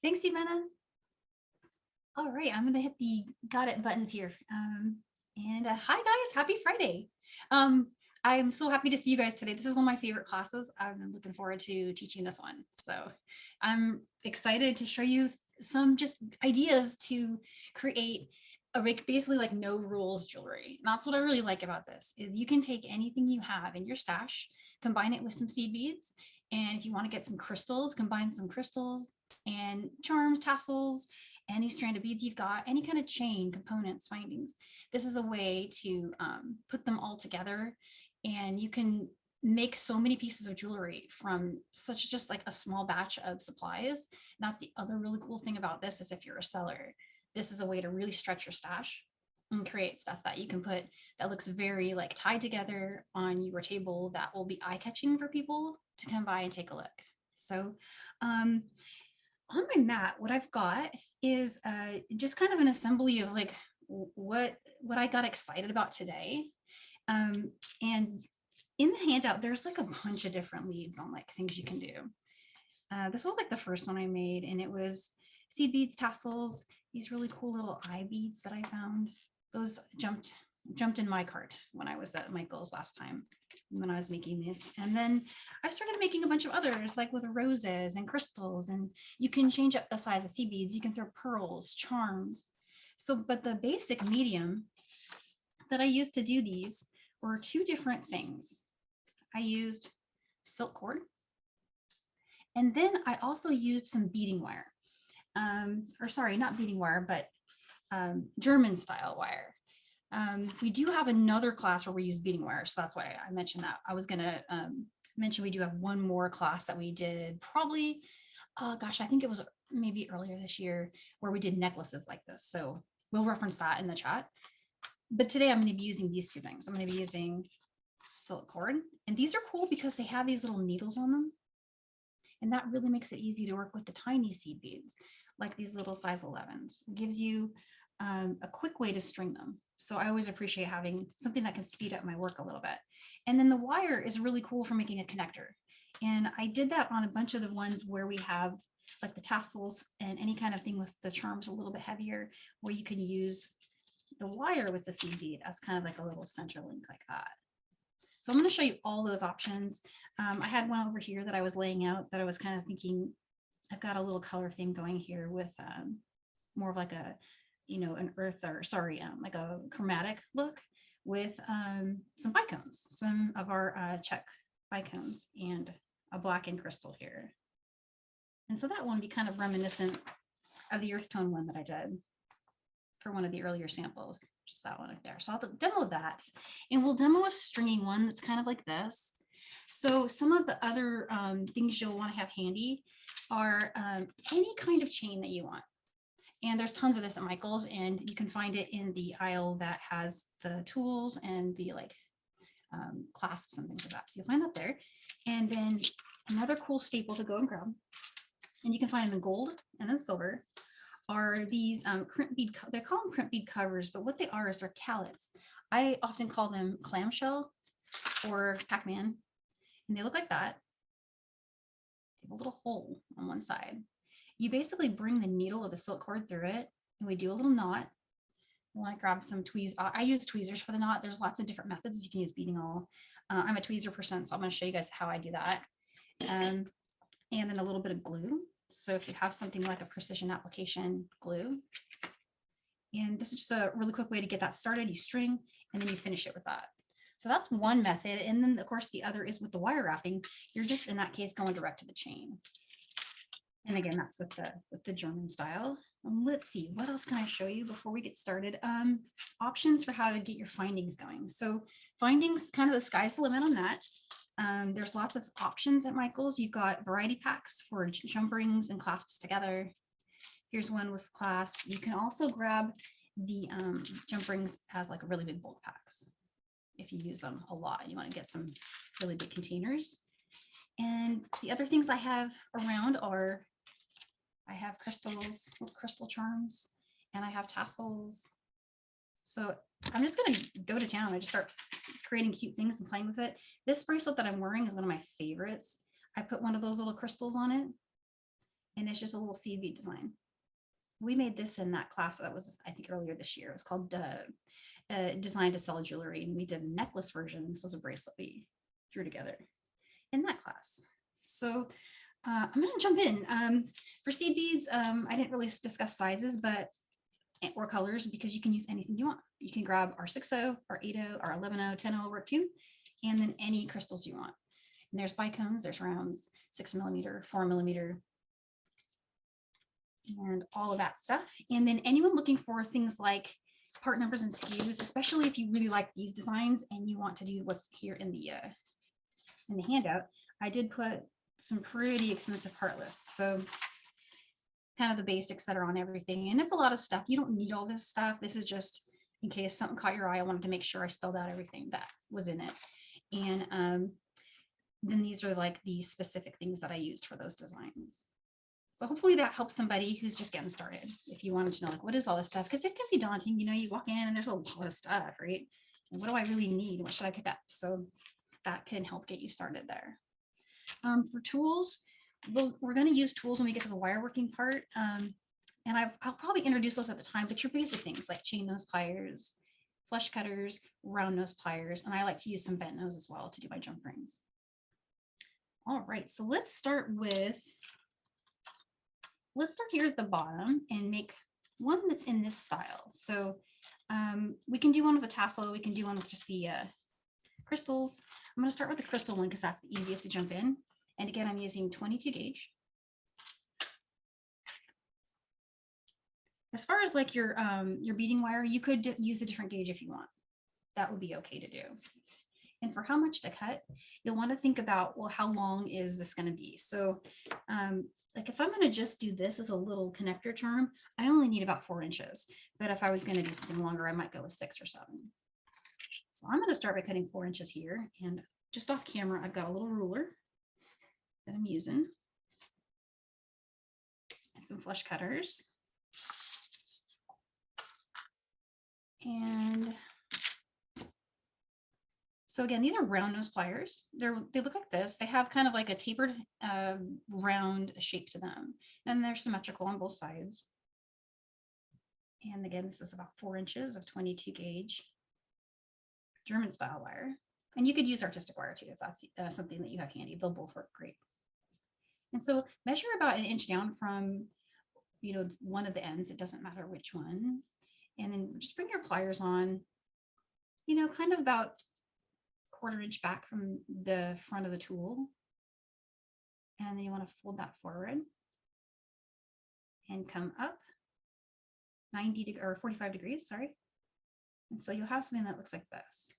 Thanks, Ivana. All right, I'm gonna hit the got it buttons here. Hi guys, happy Friday. I'm so happy to see you guys today. This is one of my favorite classes. I've been looking forward to teaching this one. So I'm excited to show you some just ideas to create a basically like no rules jewelry. And that's what I really like about this is you can take anything you have in your stash, combine it with some seed beads. And if you want to get some crystals, combine some crystals and charms, tassels, any strand of beads you've got, any kind of chain, components, findings. This is a way to put them all together, and you can make so many pieces of jewelry from such just like a small batch of supplies. And that's the other really cool thing about this is if you're a seller, this is a way to really stretch your stash and create stuff that you can put that looks very like tied together on your table that will be eye-catching for people to come by and take a look. So on my mat, what I've got is just kind of an assembly of like what I got excited about today. And in the handout, there's like a bunch of different leads on like things you can do. This was like the first one I made, and it was seed beads, tassels, these really cool little eye beads that I found. Those jumped in my cart when I was at Michael's last time when I was making this. And then I started making a bunch of others like with roses and crystals, and you can change up the size of seed beads. You can throw pearls, charms. So, but the basic medium that I used to do these were two different things. I used silk cord, and then I also used some beading wire. Or sorry, not beading wire, but German style wire. We do have another class where we use beading wire, so that's why I mentioned that. I was gonna mention we do have one more class that we did probably, gosh, I think it was maybe earlier this year where we did necklaces like this. So we'll reference that in the chat. But today I'm gonna be using these two things. I'm gonna be using silk cord, and these are cool because they have these little needles on them. And that really makes it easy to work with the tiny seed beads, like these little size 11s. It gives you a quick way to string them. So I always appreciate having something that can speed up my work a little bit. And then the wire is really cool for making a connector. And I did that on a bunch of the ones where we have like the tassels and any kind of thing with the charms a little bit heavier, where you can use the wire with the seed bead as kind of like a little center link like that. So I'm going to show you all those options. I had one over here that I was laying out that I was kind of thinking, I've got a little color thing going here with more of like a, you know, an earth or sorry, like a chromatic look with some bicones, some of our Czech bicones and a blackened crystal here. And so that one would be kind of reminiscent of the earth tone one that I did for one of the earlier samples, just that one up there. So I'll demo that, and we'll demo a stringing one that's kind of like this. So some of the other things you'll want to have handy are any kind of chain that you want. And there's tons of this at Michael's, and you can find it in the aisle that has the tools and the like clasps and things like that. So you'll find that there. And then another cool staple to go and grab, and you can find them in gold and then silver, are these crimp bead, they call them crimp bead covers, but what they are is they're callets. I often call them clamshell or Pac-Man, and they look like that. They have a little hole on one side. You basically bring the needle of the silk cord through it, and we do a little knot. You want to grab some tweezers. I use tweezers for the knot. There's lots of different methods. You can use beading awl. I'm a tweezer person, so I'm going to show you guys how I do that. And then a little bit of glue. So if you have something like a precision application glue, and this is just a really quick way to get that started. You string, and then you finish it with that. So that's one method. And then of course the other is with the wire wrapping. You're just in that case going direct to the chain. And again, that's with the German style. Let's see, what else can I show you before we get started? Options for how to get your findings going. So findings, kind of the sky's the limit on that. There's lots of options at Michael's. You've got variety packs for jump rings and clasps together. Here's one with clasps. You can also grab the jump rings as like really big bulk packs if you use them a lot. You want to get some really big containers. And the other things I have around are, I have crystals, little crystal charms, and I have tassels. So I'm just going to go to town. I just start creating cute things and playing with it. This bracelet that I'm wearing is one of my favorites. I put one of those little crystals on it, and it's just a little seed bead design. We made this in that class that was, I think, earlier this year. It was called Design to Sell Jewelry, and we did a necklace version. This was a bracelet we threw together in that class. So I'm going to jump in. For seed beads, I didn't really discuss sizes, but or colors, because you can use anything you want. You can grab our 6.0, our 8.0, our 11.0, 10.0 work too, and then any crystals you want. And there's bicones, there's rounds, 6mm, 4mm, and all of that stuff. And then anyone looking for things like part numbers and SKUs, especially if you really like these designs and you want to do what's here in the handout, I did put some pretty expensive part lists. So kind of the basics that are on everything. And it's a lot of stuff. You don't need all this stuff. This is just in case something caught your eye. I wanted to make sure I spelled out everything that was in it. And then these are like the specific things that I used for those designs. So hopefully that helps somebody who's just getting started. If you wanted to know, like, what is all this stuff? Because it can be daunting. You know, you walk in and there's a lot of stuff, right? And what do I really need? What should I pick up? So that can help get you started there. For tools, we're going to use tools when we get to the wire working part. And I'll probably introduce those at the time, but your basic things like chain nose pliers, flush cutters, round nose pliers, and I like to use some bent nose as well to do my jump rings. All right, so let's start here at the bottom and make one that's in this style. So we can do one with a tassel, we can do one with just the crystals. I'm going to start with the crystal one because that's the easiest to jump in. And again, I'm using 22 gauge. As far as like your beading wire, you could use a different gauge if you want. That would be okay to do. And for how much to cut, you'll want to think about, well, how long is this going to be? So like if I'm going to just do this as a little connector term, I only need about 4 inches. But if I was going to do something longer, I might go with 6 or 7. So I'm going to start by cutting 4 inches here. And just off camera, I've got a little ruler that I'm using and some flush cutters. And so again, these are round nose pliers. They look like this. They have kind of like a tapered round shape to them, and they're symmetrical on both sides. And again, this is about 4 inches of 22 gauge German style wire. And you could use artistic wire too if that's something that you have handy. They'll both work great. And so measure about 1 inch down from, you know, one of the ends. It doesn't matter which one. And then just bring your pliers on, you know, kind of about 1/4 inch back from the front of the tool. And then you want to fold that forward and come up 45 degrees, sorry. And so you'll have something that looks like this.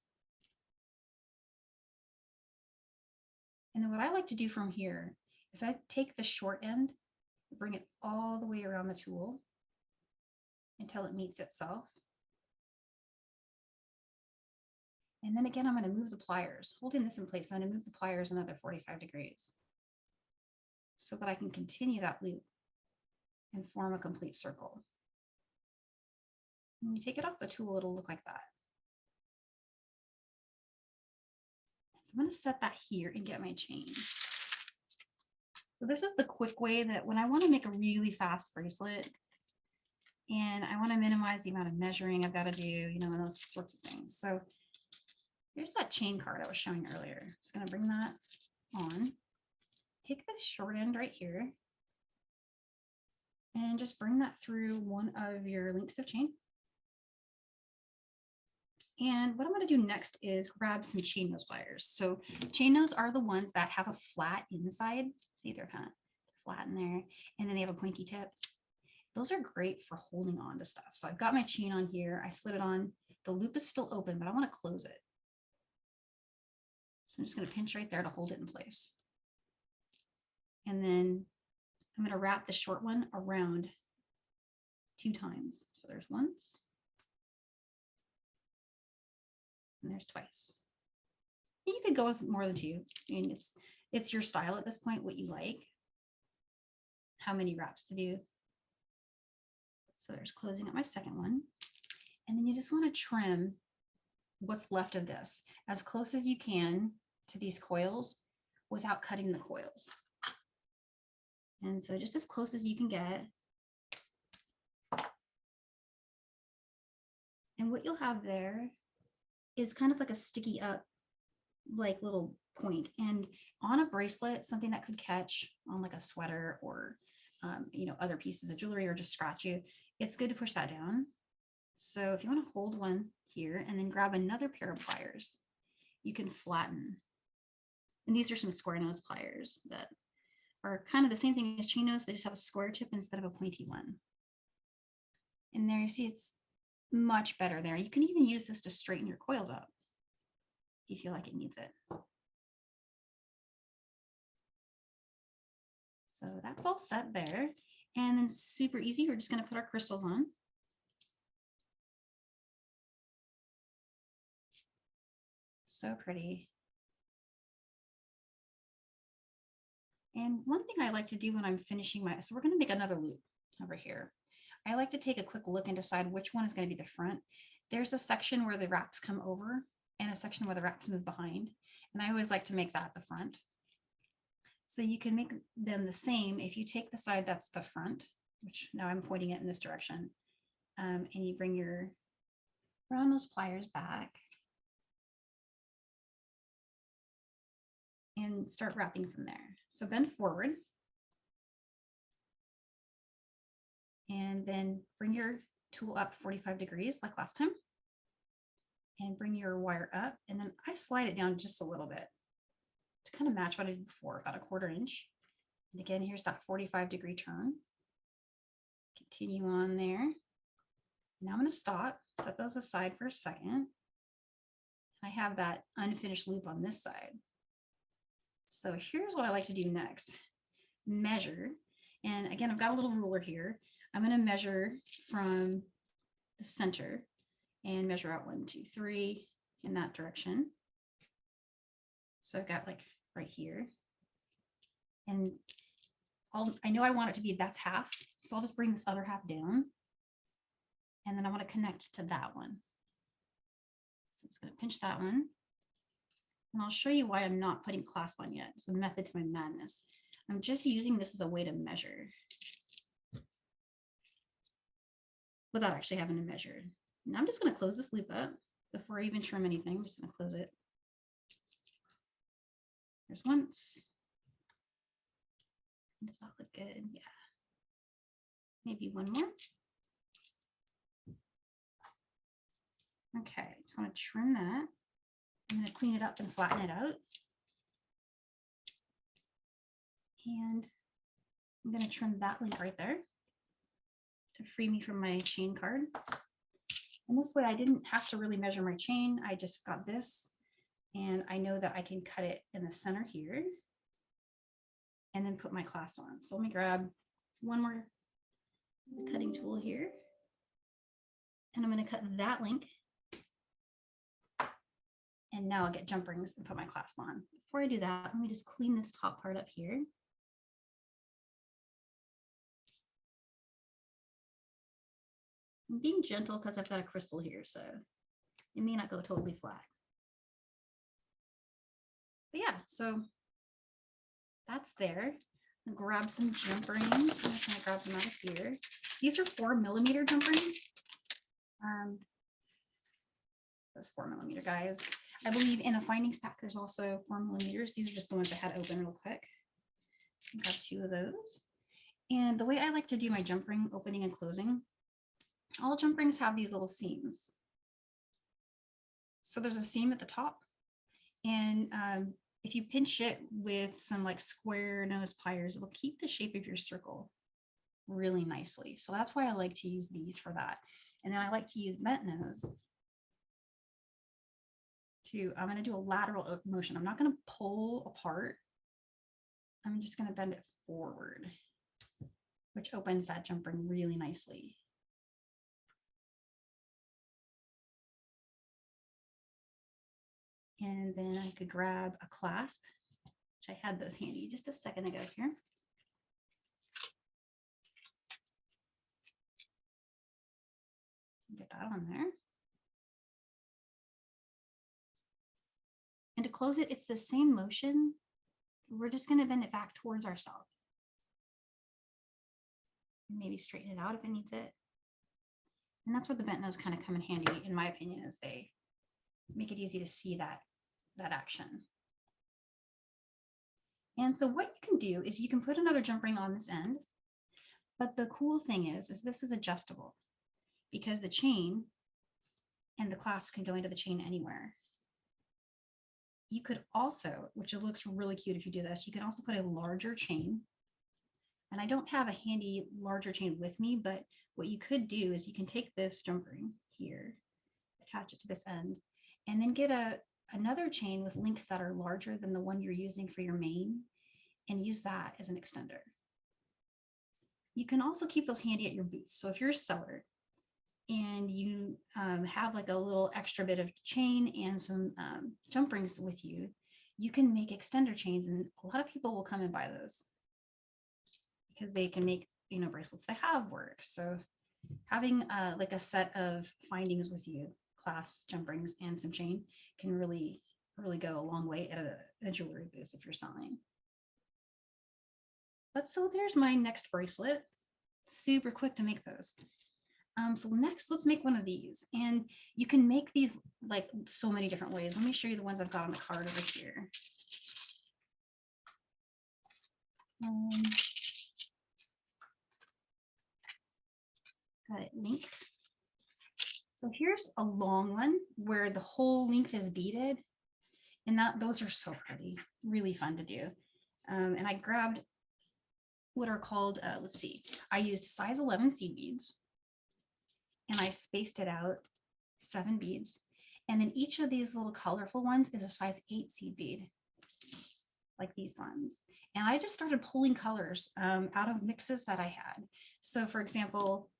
And then what I like to do from here is I take the short end, bring it all the way around the tool until it meets itself. And then again, I'm going to move the pliers, holding this in place. I'm going to move the pliers another 45 degrees so that I can continue that loop and form a complete circle. When you take it off the tool, it'll look like that. So I'm going to set that here and get my chain. So this is the quick way that when I want to make a really fast bracelet and I want to minimize the amount of measuring I've got to do, you know, and those sorts of things. So here's that chain card I was showing earlier. Just going to bring that on. Take this short end right here and just bring that through one of your links of chain. And what I'm going to do next is grab some chain nose pliers. So chain nose are the ones that have a flat inside. See, they're kind of flat in there, and then they have a pointy tip. Those are great for holding on to stuff. So I've got my chain on here. I slid it on. The loop is still open, but I want to close it. So I'm just going to pinch right there to hold it in place. And then I'm going to wrap the short one around 2 times. So there's once. And there's twice. And you could go with more than 2. I mean, it's your style at this point, what you like, how many wraps to do. So there's closing up my second one. And then you just want to trim what's left of this as close as you can to these coils without cutting the coils. And so just as close as you can get. And what you'll have there is kind of like a sticky up, like little point. And on a bracelet, something that could catch on like a sweater or, you know, other pieces of jewelry or just scratch you, it's good to push that down. So if you want to hold one here and then grab another pair of pliers, you can flatten. And these are some square nose pliers that are kind of the same thing as chain nose. They just have a square tip instead of a pointy one. And there you see it's much better there. You can even use this to straighten your coils up if you feel like it needs it. So that's all set there. And then super easy, we're just going to put our crystals on. So pretty. And one thing I like to do when I'm finishing my, so we're going to make another loop over here. I like to take a quick look and decide which one is going to be the front. There's a section where the wraps come over and a section where the wraps move behind. And I always like to make that the front. So you can make them the same if you take the side that's the front, which now I'm pointing it in this direction, and you bring your round nose pliers back and start wrapping from there. So bend forward and then bring your tool up 45 degrees like last time and bring your wire up, and then I slide it down just a little bit to kind of match what I did before, about a 1/4 inch. And again, here's that 45-degree turn. Continue on there. Now I'm going to stop, set those aside for a second. I have that unfinished loop on this side. So here's what I like to do next. Measure. And again, I've got a little ruler here. I'm going to measure from the center and measure out 1, 2, 3 in that direction. So I've got like right here. And I know I want it to be, that's half. So I'll just bring this other half down. And then I want to connect to that one. So I'm just going to pinch that one. And I'll show you why I'm not putting clasp on yet. It's a method to my madness. I'm just using this as a way to measure without actually having to measure. Now I'm just going to close this loop up before I even trim anything. I'm just going to close it. There's once. Does that look good? Yeah. Maybe one more. Okay, just want to trim that. I'm going to clean it up and flatten it out. And I'm going to trim that link right there to free me from my chain card. And this way I didn't have to really measure my chain. I just got this and I know that I can cut it in the center here and then put my clasp on. So let me grab one more cutting tool here. And I'm going to cut that link. And now I'll get jump rings and put my clasp on. Before I do that, let me just clean this top part up here. I'm being gentle because I've got a crystal here, so it may not go totally flat. But yeah, so that's there. I'll grab some jump rings. I'm just going to grab them out of here. These are 4mm jump rings. Those 4mm guys. I believe in a findings pack, there's also 4mm. These are just the ones I had open real quick. I've got 2 of those. And the way I like to do my jump ring opening and closing, all jump rings have these little seams. So there's a seam at the top. And if you pinch it with some like square nose pliers, it'll keep the shape of your circle really nicely. So that's why I like to use these for that. And then I like to use bent nose to, I'm going to do a lateral motion. I'm not going to pull apart. I'm just going to bend it forward, which opens that jump ring really nicely. And then I could grab a clasp, which I had those handy just a second ago here. Get that on there. And to close it, it's the same motion. We're just going to bend it back towards ourselves. and maybe straighten it out if it needs it. And that's where the bent nose kind of come in handy, in my opinion, is they make it easy to see that action. And so what you can do is you can put another jump ring on this end, but the cool thing is this is adjustable because the chain and the clasp can go into the chain anywhere. You could also, which it looks really cute if you do this, you can also put a larger chain. And I don't have a handy larger chain with me, but what you could do is you can take this jump ring here, attach it to this end, and then get another chain with links that are larger than the one you're using for your main and use that as an extender. You can also keep those handy at your booth. So if you're a seller and you have like a little extra bit of chain and some jump rings with you, you can make extender chains, and a lot of people will come and buy those because they can make, you know, bracelets that have work. So having like a set of findings with you, clasps, jump rings, and some chain can really go a long way at a jewelry booth if you're selling. But so there's my next bracelet. Super quick to make those. So next, let's make one of these. And you can make these like so many different ways. Let me show you the ones I've got on the card over here. Got it linked. So here's a long one where the whole length is beaded. And those are so pretty, really fun to do. And I grabbed what are called, let's see, I used size 11 seed beads and I spaced it out 7 beads. And then each of these little colorful ones is a size 8 seed bead, like these ones. And I just started pulling colors out of mixes that I had. So for example,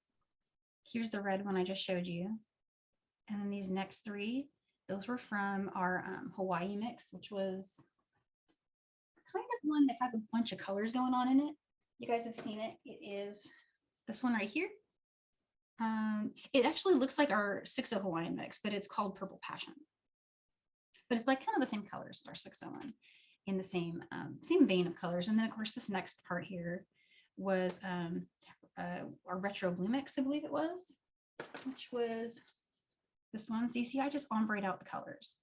here's the red one I just showed you. And then these next 3, those were from our Hawaii mix, which was kind of one that has a bunch of colors going on in it. You guys have seen it. It is this one right here. It actually looks like our 60 Hawaiian mix, but it's called Purple Passion. But it's like kind of the same colors as our 601 in the same vein of colors. And then of course, this next part here was our retro blue mix, I believe it was, which was this one. So you see, I just ombre'd out the colors.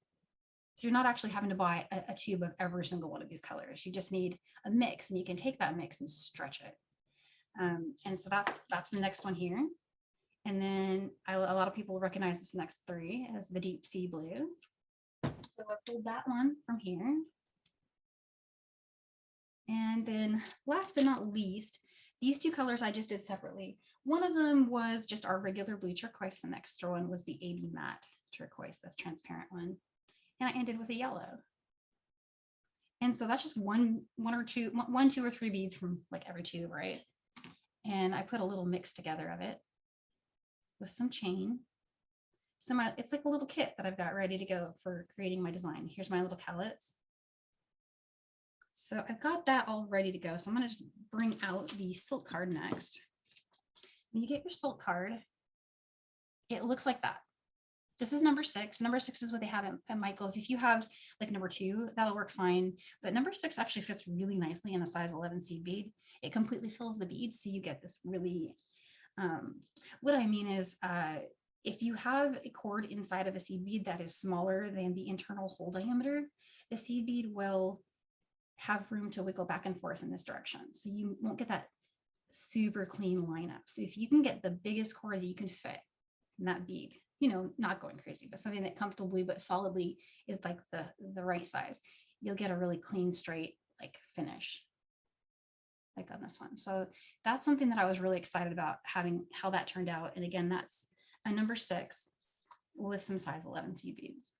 So you're not actually having to buy a tube of every single one of these colors. You just need a mix, and you can take that mix and stretch it. And so that's the next one here. And then a lot of people recognize this next 3 as the deep sea blue. So I pulled that one from here. And then last but not least, these 2 colors I just did separately. One of them was just our regular blue turquoise. The next one was the Bead Mat turquoise, that's transparent one. And I ended with a yellow. And so that's just one, 2 or 3 beads from like every tube, right? And I put a little mix together of it with some chain. So it's like a little kit that I've got ready to go for creating my design. Here's my little callets. So I've got that all ready to go. So I'm going to just bring out the silk card next. When you get your silk card, it looks like that. This is number 6. Number 6 is what they have at Michael's. If you have like number 2, that'll work fine. But number 6 actually fits really nicely in a size 11 seed bead. It completely fills the beads. So you get this really, what I mean is if you have a cord inside of a seed bead that is smaller than the internal hole diameter, the seed bead will have room to wiggle back and forth in this direction. So you won't get that super clean lineup. So if you can get the biggest cord that you can fit in that bead, you know, not going crazy, but something that comfortably but solidly is like the right size, you'll get a really clean, straight like finish like on this one. So that's something that I was really excited about, having how that turned out. And again, that's a number 6 with some size 11 seed beads.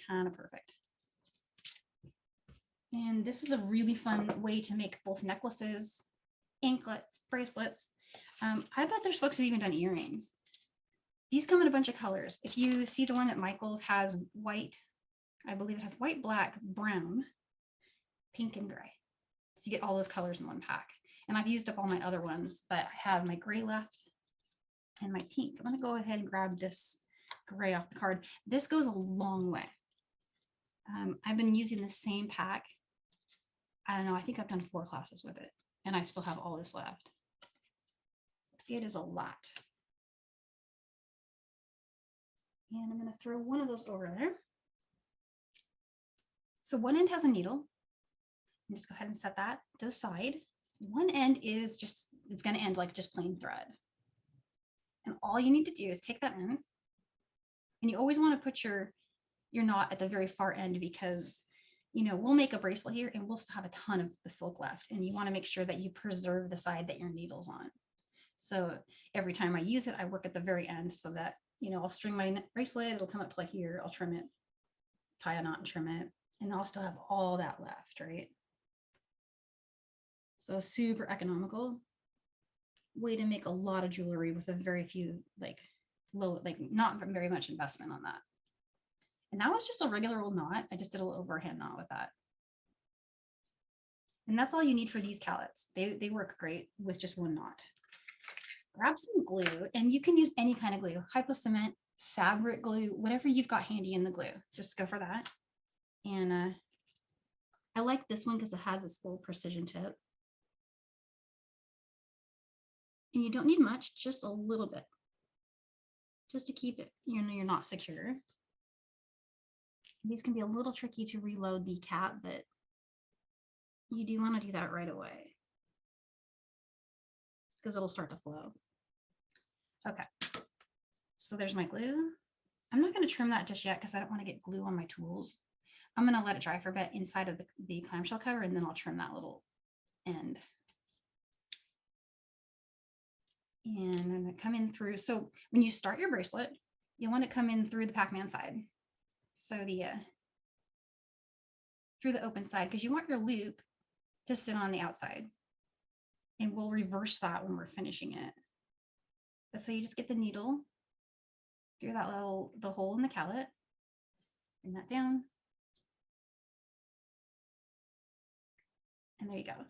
Kind of perfect. And this is a really fun way to make both necklaces, anklets, bracelets. I bet there's folks who've even done earrings. These come in a bunch of colors. If you see the one at Michael's has white, I believe it has white, black, brown, pink, and gray. So you get all those colors in one pack. And I've used up all my other ones, but I have my gray left and my pink. I'm going to go ahead and grab this gray off the card. This goes a long way. I've been using the same pack. I don't know, I think I've done 4 classes with it, and I still have all this left. It is a lot. And I'm going to throw one of those over there. So one end has a needle. And just go ahead and set that to the side. One end is just, it's going to end like just plain thread. And all you need to do is take that end, and you always want to put your knot at the very far end, because we'll make a bracelet here and we'll still have a ton of the silk left, and you want to make sure that you preserve the side that your needle's on. So every time I use it, I work at the very end so that I'll string my bracelet, it'll come up to like here, I'll trim it, tie a knot and trim it, and I'll still have all that left, right? So super economical way to make a lot of jewelry with a very few, not very much investment on that. And that was just a regular old knot. I just did a little overhand knot with that. And that's all you need for these callets. They work great with just one knot. Grab some glue, and you can use any kind of glue, Hypo cement, fabric glue, whatever you've got handy in the glue. Just go for that. And I like this one because it has this little precision tip. And you don't need much, just a little bit, just to keep it, you're not secure. These can be a little tricky to reload the cap, but you do want to do that right away because it'll start to flow. Okay, so there's my glue. I'm not going to trim that just yet because I don't want to get glue on my tools. I'm going to let it dry for a bit inside of the clamshell cover, and then I'll trim that little end. And I'm going to come in through. So when you start your bracelet, you want to come in through the Pac-Man side. So through the open side, because you want your loop to sit on the outside. And we'll reverse that when we're finishing it. But so you just get the needle through that the hole in the callet. Bring that down. And there you go.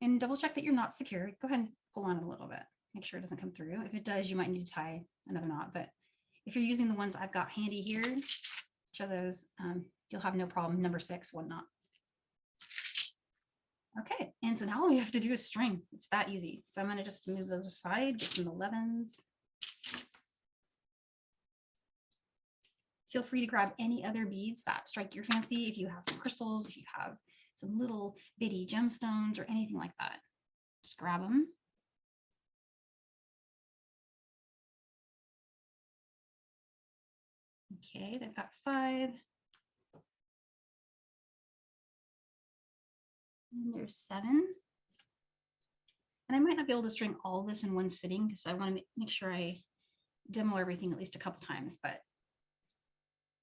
And double check that you're not secure. Go ahead and pull on it a little bit. Make sure it doesn't come through. If it does, you might need to tie another knot. But if you're using the ones I've got handy here, which are those, you'll have no problem. Number 6, one knot. Okay, and so now all we have to do is string. It's that easy. So I'm going to just move those aside, get some 11s. Feel free to grab any other beads that strike your fancy. If you have some crystals, if you have some little bitty gemstones or anything like that, just grab them. Okay, they've got 5. And there's 7. And I might not be able to string all this in one sitting because I want to make sure I demo everything at least a couple times, but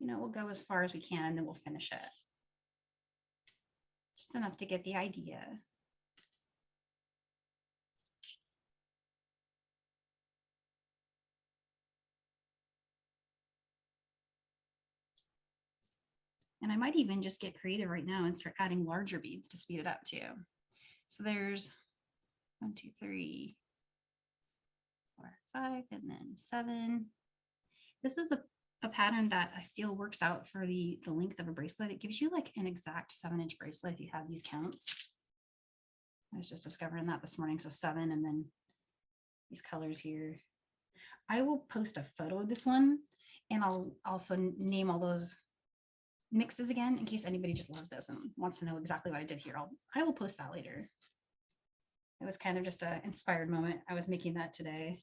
we'll go as far as we can and then we'll finish it. Just enough to get the idea. And I might even just get creative right now and start adding larger beads to speed it up too. So there's 1, 2, 3, 4, 5, and then 7. This is a pattern that I feel works out for the length of a bracelet. It gives you like an exact 7-inch bracelet if you have these counts. I was just discovering that this morning. So 7, and then these colors here. I will post a photo of this one, and I'll also name all those mixes again in case anybody just loves this and wants to know exactly what I did here. I will post that later. It was kind of just an inspired moment. I was making that today.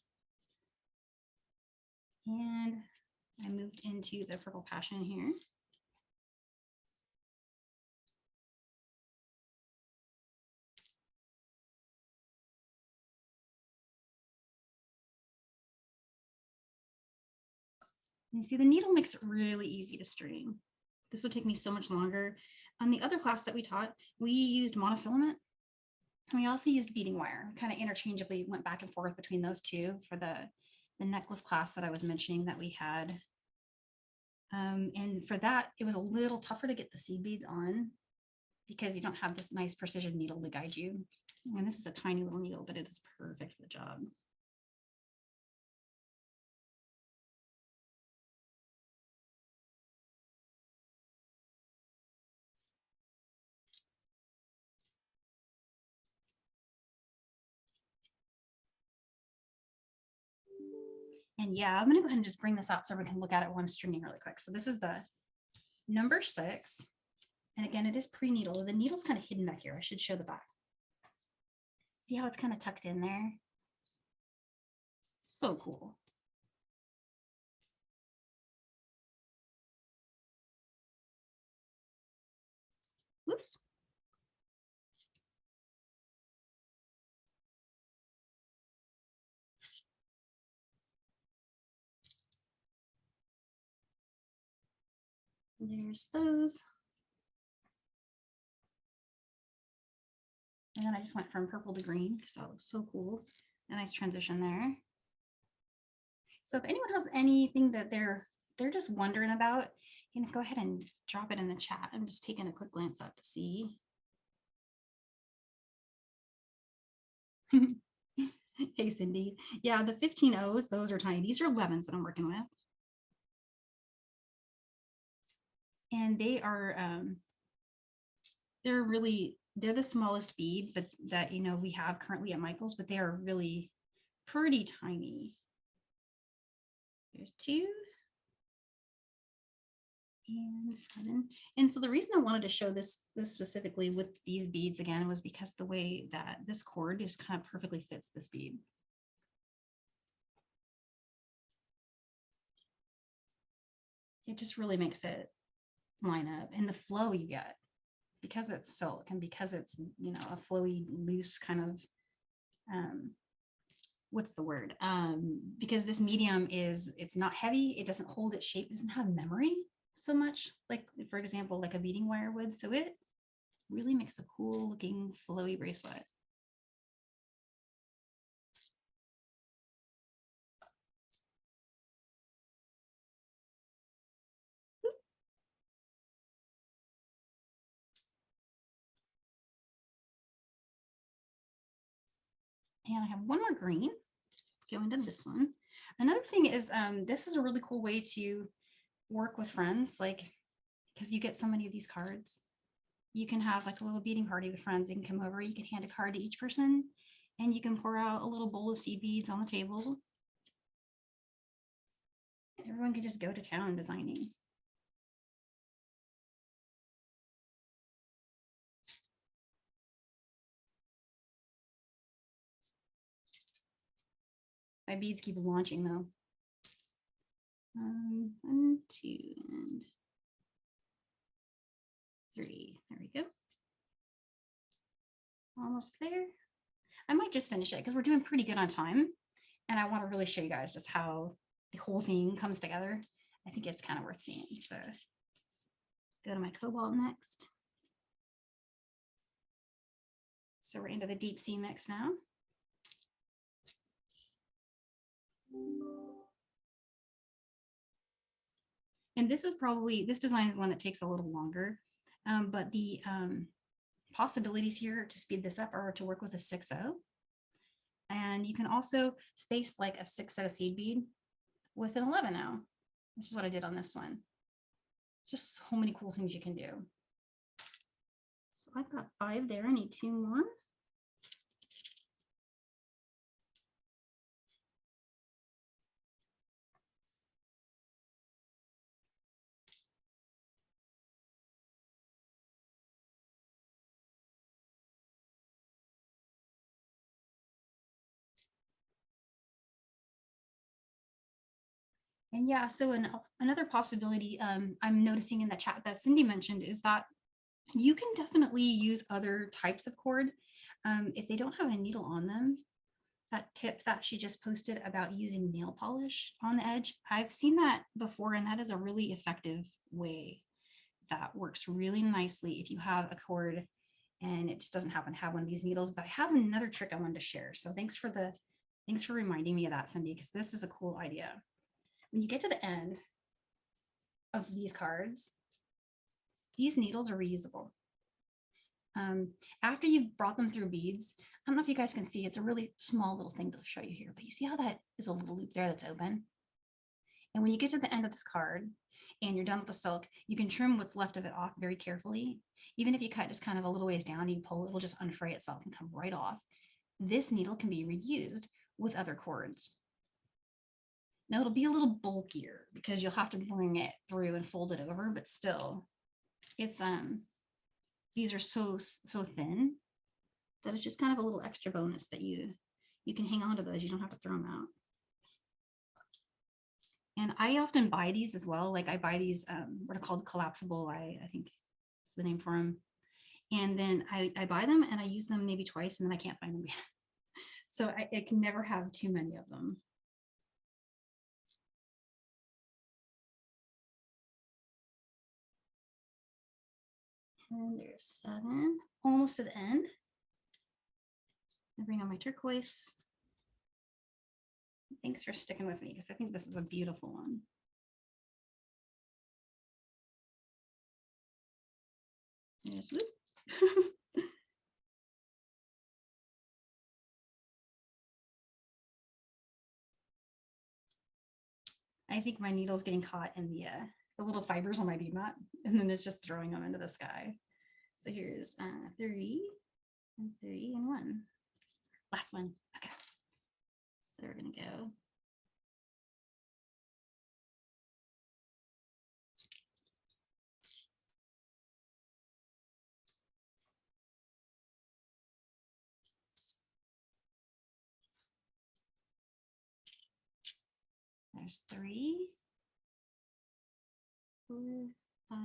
And I moved into the Purple Passion here. You see the needle makes it really easy to string. This would take me so much longer. On the other class that we taught, we used monofilament. And we also used beading wire. Kind of interchangeably went back and forth between those two for the necklace class that I was mentioning that we had. And for that, it was a little tougher to get the seed beads on because you don't have this nice precision needle to guide you. And this is a tiny little needle, but it is perfect for the job. And yeah, I'm gonna go ahead and just bring this out so we can look at it while I'm stringing really quick. So this is the number 6. And again, it is pre-needle. The needle's kind of hidden back here. I should show the back. See how it's kind of tucked in there? So cool. Whoops. There's those. And then I just went from purple to green because that looks so cool. A nice transition there. So if anyone has anything that they're just wondering about, you know, go ahead and drop it in the chat. I'm just taking a quick glance up to see. Hey, Cindy. Yeah, the 15 O's, those are tiny. These are 11s that I'm working with. And they are, they're the smallest bead, but that, you know, we have currently at Michael's, but they are really pretty tiny. There's 2 and 7. And so the reason I wanted to show this specifically with these beads again was because the way that this cord just kind of perfectly fits this bead. It just really makes it line up, and the flow you get because it's silk and because it's, you know, a flowy, loose kind of, what's the word? Because this medium it's not heavy. It doesn't hold its shape. It doesn't have memory so much, like, for example, like a beading wire would. So it really makes a cool looking flowy bracelet. And I have one more green. Go into this one. Another thing is, this is a really cool way to work with friends, like, because you get so many of these cards. You can have like a little beading party with friends. You can come over, you can hand a card to each person, and you can pour out a little bowl of seed beads on the table. Everyone can just go to town designing. My beads keep launching though. 1, 2, and 3. There we go. Almost there. I might just finish it because we're doing pretty good on time. And I want to really show you guys just how the whole thing comes together. I think it's kind of worth seeing. So go to my cobalt next. So we're into the deep sea mix now. And this is probably, this design is one that takes a little longer, but the possibilities here to speed this up are to work with a 6/0. And you can also space like a 6 set of seed bead with an 11/0, which is what I did on this one. Just so many cool things you can do. So I've got 5 there. I need 2 more. And yeah, so another possibility I'm noticing in the chat that Cindy mentioned is that you can definitely use other types of cord if they don't have a needle on them. That tip that she just posted about using nail polish on the edge, I've seen that before, and that is a really effective way that works really nicely if you have a cord and it just doesn't happen to have one of these needles. But I have another trick I wanted to share. So thanks for reminding me of that, Cindy, because this is a cool idea. When you get to the end of these cards, these needles are reusable. After you've brought them through beads, I don't know if you guys can see, it's a really small little thing to show you here, but you see how that is a little loop there that's open? And when you get to the end of this card and you're done with the silk, you can trim what's left of it off very carefully. Even if you cut just kind of a little ways down, you pull, it'll just unfray itself and come right off. This needle can be reused with other cords. Now it'll be a little bulkier because you'll have to bring it through and fold it over, but still it's, these are so thin that it's just kind of a little extra bonus that you can hang on to those. You don't have to throw them out. And I often buy these as well. Like I buy these, what are called collapsible. I think it's the name for them. And then I buy them and I use them maybe twice and then I can't find them again. So I can never have too many of them. And there's 7, almost to the end. I bring on my turquoise. Thanks for sticking with me because I think this is a beautiful one. There's loop. I think my needle's getting caught in the little fibers on my bead mat, and then it's just throwing them into the sky. So here's 3 and 3 and 1. Last one. Okay. So we're gonna go. There's 3, 4, 5.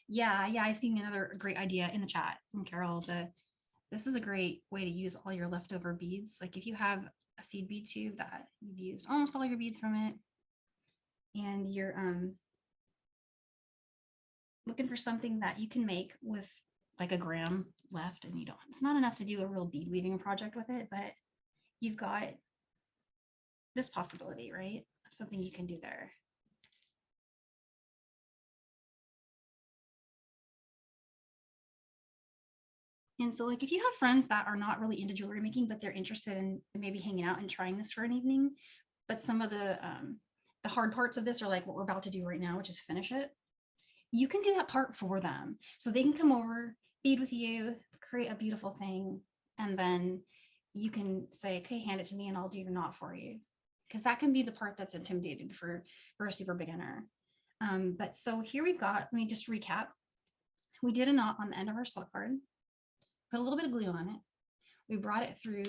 Yeah, I've seen another great idea in the chat from Carol. This is a great way to use all your leftover beads. Like if you have a seed bead tube that you've used almost all your beads from it, and you're looking for something that you can make with like a gram left, and you don't, it's not enough to do a real bead weaving project with it, but you've got this possibility, right? Something you can do there. And so like if you have friends that are not really into jewelry making, but they're interested in maybe hanging out and trying this for an evening, but some of the hard parts of this are like what we're about to do right now, which is finish it. You can do that part for them. So they can come over, bead with you, create a beautiful thing, and then you can say, okay, hand it to me and I'll do your knot for you. Because that can be the part that's intimidating for a super beginner. But so here we've got, let me just recap. We did a knot on the end of our slip card, put a little bit of glue on it. We brought it through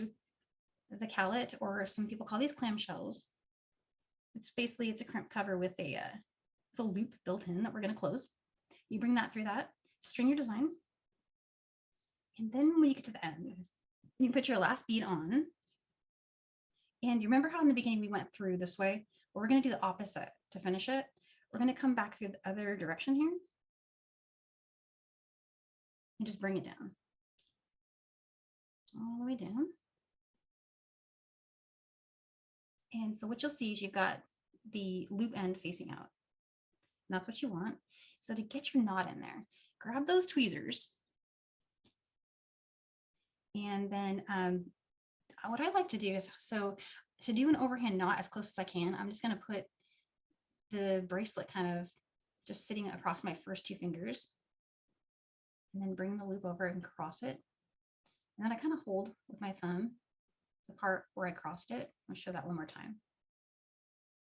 the callet, or some people call these clamshells. It's basically, it's a crimp cover with a the loop built in that we're going to close. You bring that through that, string your design. And then when you get to the end, you put your last bead on. And you remember how in the beginning we went through this way? Well, we're going to do the opposite to finish it. We're going to come back through the other direction here and just bring it down. All the way down. And so what you'll see is you've got the loop end facing out. And that's what you want. So to get your knot in there, grab those tweezers. And then what I like to do is, so to do an overhand knot as close as I can, I'm just going to put the bracelet kind of just sitting across my first 2 fingers, and then bring the loop over and cross it. And then I kind of hold with my thumb the part where I crossed it. I'll show that one more time.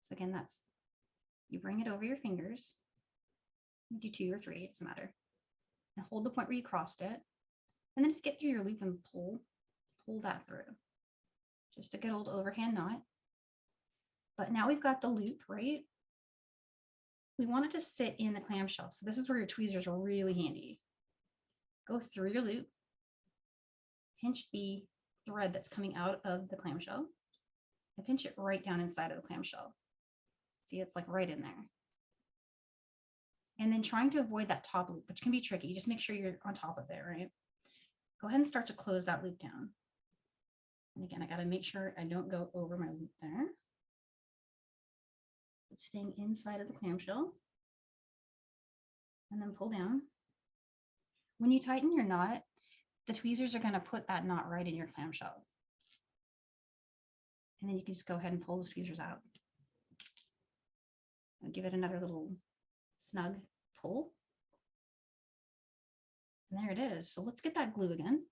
So again, that's, you bring it over your fingers, you do 2 or 3, it doesn't matter, and hold the point where you crossed it, and then just get through your loop and pull that through. Just a good old overhand knot. But now we've got the loop, right? We want it to sit in the clamshell. So this is where your tweezers are really handy. Go through your loop, pinch the thread that's coming out of the clamshell, and pinch it right down inside of the clamshell. See, it's like right in there. And then trying to avoid that top loop, which can be tricky. Just make sure you're on top of it, right? Go ahead and start to close that loop down. And again, I got to make sure I don't go over my loop there. It's staying inside of the clamshell. And then pull down. When you tighten your knot, the tweezers are going to put that knot right in your clamshell. And then you can just go ahead and pull those tweezers out. And give it another little snug pull. And there it is. So let's get that glue again.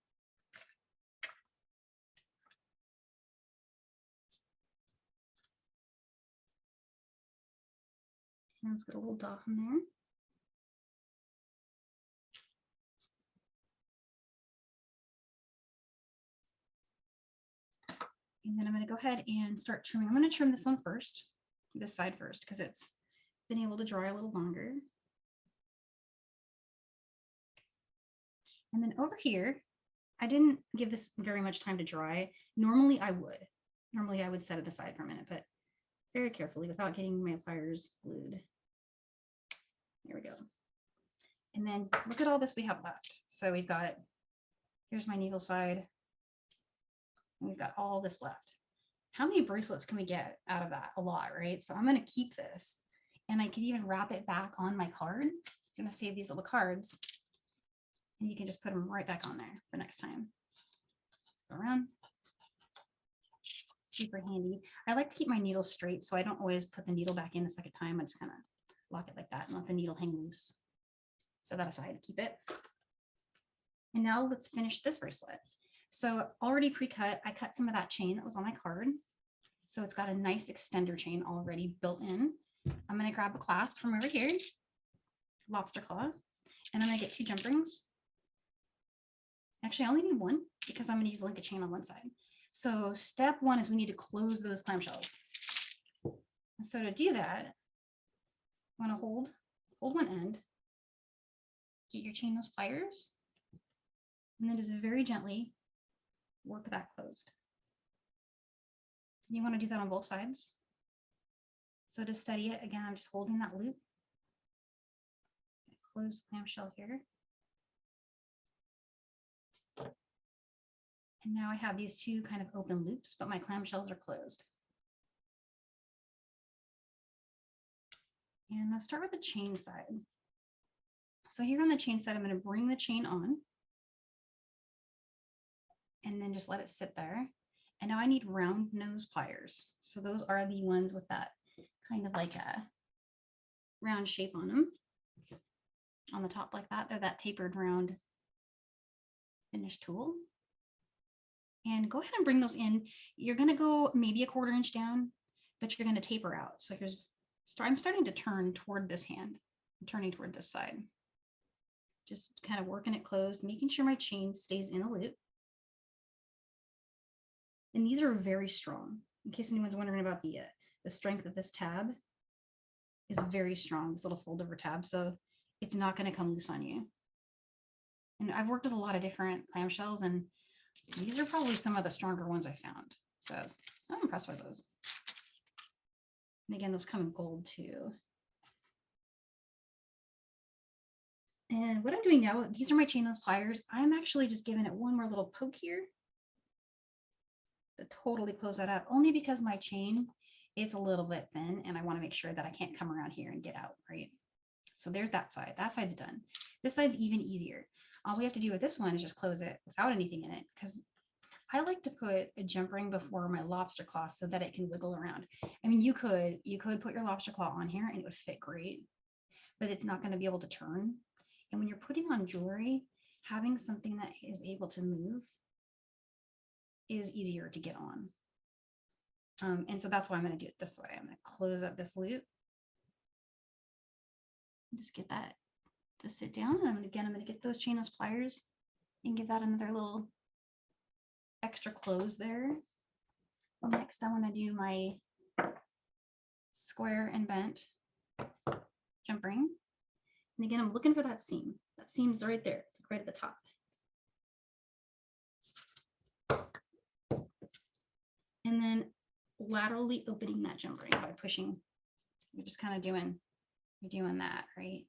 And let's get a little dot in there. And then I'm going to go ahead and start trimming. I'm going to trim this one first, this side first, because it's been able to dry a little longer. And then over here, I didn't give this very much time to dry. Normally I would. Normally I would set it aside for a minute, but very carefully without getting my pliers glued. There we go. And then look at all this we have left. So we've got, here's my needle side. And we've got all this left. How many bracelets can we get out of that? A lot, right? So I'm going to keep this, and I could even wrap it back on my card. I'm going to save these little cards, and you can just put them right back on there for next time. Let's go around. Super handy. I like to keep my needles straight, so I don't always put the needle back in a second time. I just kind of lock it like that and let the needle hang loose. So that aside, keep it. And now let's finish this bracelet. So already pre-cut, I cut some of that chain that was on my card. So it's got a nice extender chain already built in. I'm going to grab a clasp from over here, lobster claw, and I'm going to get 2 jump rings. Actually, I only need 1 because I'm going to use a link of chain on one side. So step 1 is we need to close those clamshells. And so to do that, I want to hold one end, get your chain nose pliers, and then just very gently work that closed. You want to do that on both sides. So to steady it, again, I'm just holding that loop. Close the clamshell here. And now I have these 2 kind of open loops, but my clamshells are closed. And let's start with the chain side. So here on the chain side, I'm going to bring the chain on and then just let it sit there. And now I need round nose pliers. So those are the ones with that kind of like a round shape on them. On the top like that, they're that tapered round finished tool. And go ahead and bring those in. You're going to go maybe a 1/4 inch down, but you're going to taper out. So here's, I'm starting to turn toward this hand. I'm turning toward this side. Just kind of working it closed, making sure my chain stays in the loop. And these are very strong. In case anyone's wondering about the strength of this tab, is very strong, this little fold over tab. So it's not going to come loose on you. And I've worked with a lot of different clamshells, and these are probably some of the stronger ones I found. So I'm impressed with those. And again, those come in gold too. And what I'm doing now, these are my chain nose pliers. I'm actually just giving it one more little poke here to totally close that up, only because my chain, it's a little bit thin and I want to make sure that I can't come around here and get out, right? So there's that side. That side's done. This side's even easier. All we have to do with this one is just close it without anything in it, because I like to put a jump ring before my lobster claw so that it can wiggle around. I mean, you could put your lobster claw on here and it would fit great, but it's not going to be able to turn. And when you're putting on jewelry, having something that is able to move is easier to get on. And so that's why I'm going to do it this way. I'm going to close up this loop. Just get that to sit down. And I'm going to get those chain nose pliers and give that another little extra close there. Next, I want to do my square and bent jump ring. And again, I'm looking for that seam. That seam's right there, it's right at the top. And then laterally opening that jump ring by pushing. You're just kind of doing that, right?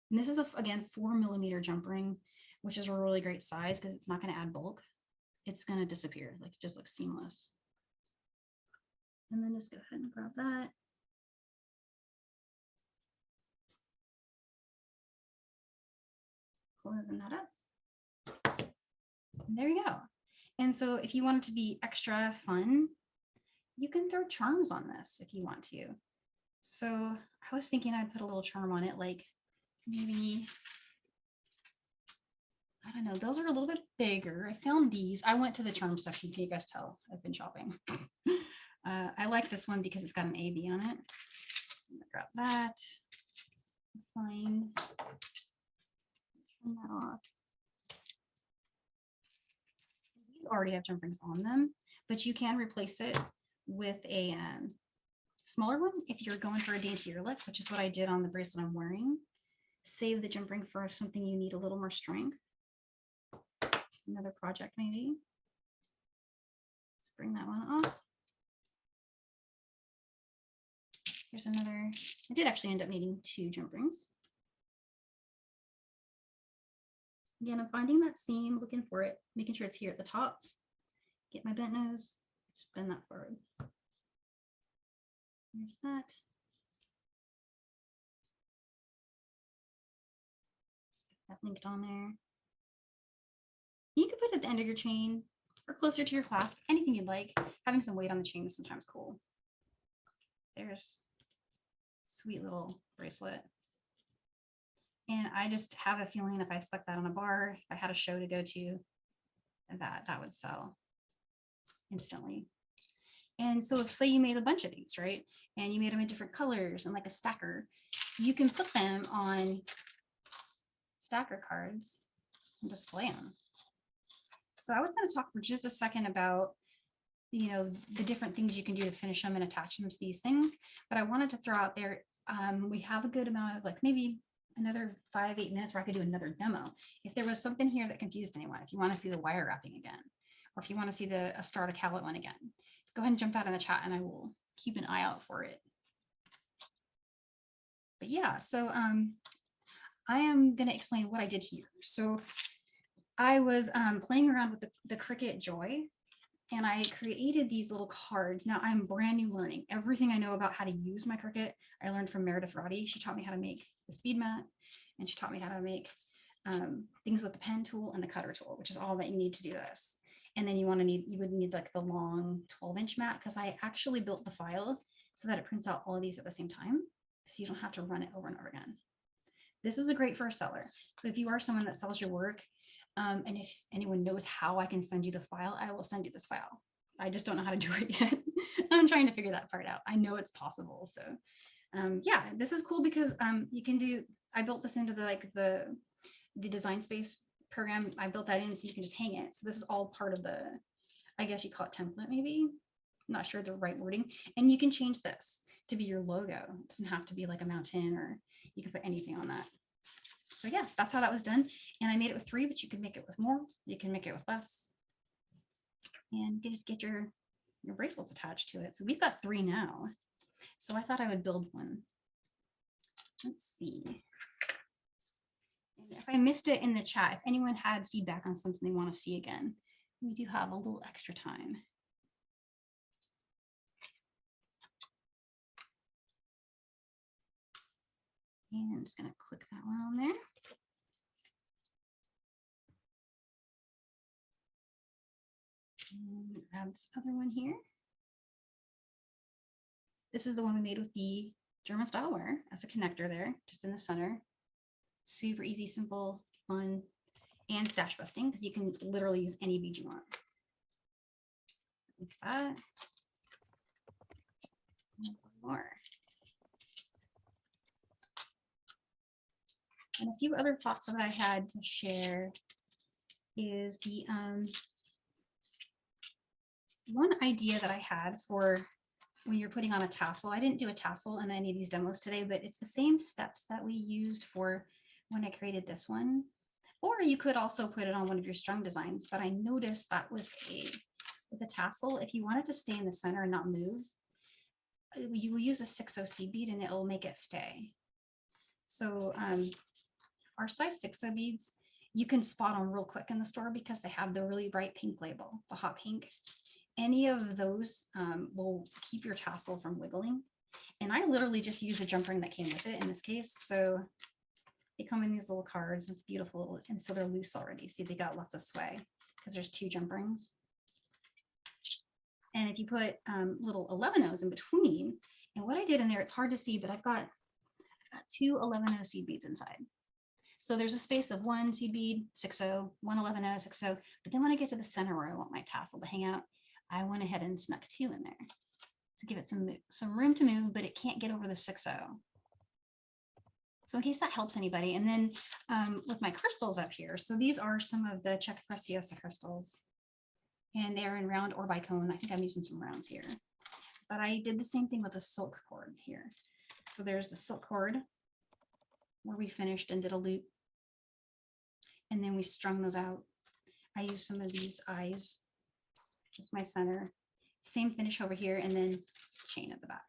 And this is, again, 4mm jump ring, which is a really great size because it's not going to add bulk. It's going to disappear. Like, it just looks seamless. And then just go ahead and grab that. Closing that up. And there you go. And so if you want it to be extra fun, you can throw charms on this if you want to. So I was thinking I'd put a little charm on it, like maybe, I don't know, those are a little bit bigger. I found these. I went to the charm section. Can you guys tell? I've been shopping. I like this one because it's got an AB on it. So I'm gonna grab that. Fine. Turn that off. These already have jump rings on them, but you can replace it with a smaller one if you're going for a daintier look, which is what I did on the bracelet I'm wearing. Save the jump ring for something you need a little more strength. Another project maybe. Let's bring that one off. Here's another. I did actually end up needing 2 jump rings. Again, I'm finding that seam, looking for it, making sure it's here at the top. Get my bent nose, just bend that forward. There's that. Get that linked on there. You can put it at the end of your chain or closer to your clasp, anything you'd like. Having some weight on the chain is sometimes cool. There's a sweet little bracelet. And I just have a feeling if I stuck that on a bar, if I had a show to go to, that would sell instantly. And so if, say you made a bunch of these, right? And you made them in different colors and like a stacker, you can put them on stacker cards and display them. So I was going to talk for just a second about, you know, the different things you can do to finish them and attach them to these things. But I wanted to throw out there, we have a good amount of like maybe another 5-8 minutes where I could do another demo. If there was something here that confused anyone, if you want to see the wire wrapping again, or if you want to see the Starter Cowlet one again, go ahead and jump that in the chat and I will keep an eye out for it. But yeah, so I am going to explain what I did here. So I was playing around with the Cricut Joy, and I created these little cards. Now I'm brand new learning. Everything I know about how to use my Cricut, I learned from Meredith Roddy. She taught me how to make this bead mat, and she taught me how to make things with the pen tool and the cutter tool, which is all that you need to do this. And then you would need like the long 12-inch mat, because I actually built the file so that it prints out all of these at the same time, so you don't have to run it over and over again. This is a great for a seller. So if you are someone that sells your work, and if anyone knows how I can send you the file, I will send you this file. I just don't know how to do it yet. I'm trying to figure that part out. I know it's possible. So yeah, this is cool because you can do, I built this into the Design Space program. I built that in so you can just hang it. So this is all part of the, I guess you call it template maybe. I'm not sure the right wording. And you can change this to be your logo. It doesn't have to be like a mountain, or you can put anything on that. So yeah, that's how that was done. And I made it with 3, but you can make it with more. You can make it with less. And you just get your bracelets attached to it. So we've got 3 now. So I thought I would build one. Let's see. And if I missed it in the chat, if anyone had feedback on something they want to see again, we do have a little extra time. And I'm just going to click that one on there. And grab this other one here. This is the one we made with the German style wire as a connector there, just in the center. Super easy, simple, fun, and stash busting, because you can literally use any bead you want. Like that. And one more. And a few other thoughts that I had to share is the one idea that I had for when you're putting on a tassel. I didn't do a tassel in any of these demos today, but it's the same steps that we used for when I created this one. Or you could also put it on one of your strung designs, but I noticed that with a tassel, if you want it to stay in the center and not move, you will use a 6/0 seed bead and it will make it stay. So our size 6/0 beads, you can spot them real quick in the store because they have the really bright pink label, the hot pink. Any of those will keep your tassel from wiggling. And I literally just used the jump ring that came with it in this case. So they come in these little cards, it's beautiful. And so they're loose already. See, they got lots of sway because there's 2 jump rings. And if you put little 11/0s in between, and what I did in there, it's hard to see, but I've got 2 11/0 seed beads inside. So there's a space of 1 seed bead, 6/0, 1 11/0, 6/0. But then when I get to the center where I want my tassel to hang out, I went ahead and snuck 2 in there. to give it some room to move, but it can't get over the 6.0. So in case that helps anybody. And then with my crystals up here, so these are some of the Czech Preciosa crystals, and they're in round or bicone. I think I'm using some rounds here, but I did the same thing with a silk cord here. So there's the silk cord where we finished and did a loop, and then we strung those out. I used some of these eyes, just my center, same finish over here, and then chain at the back.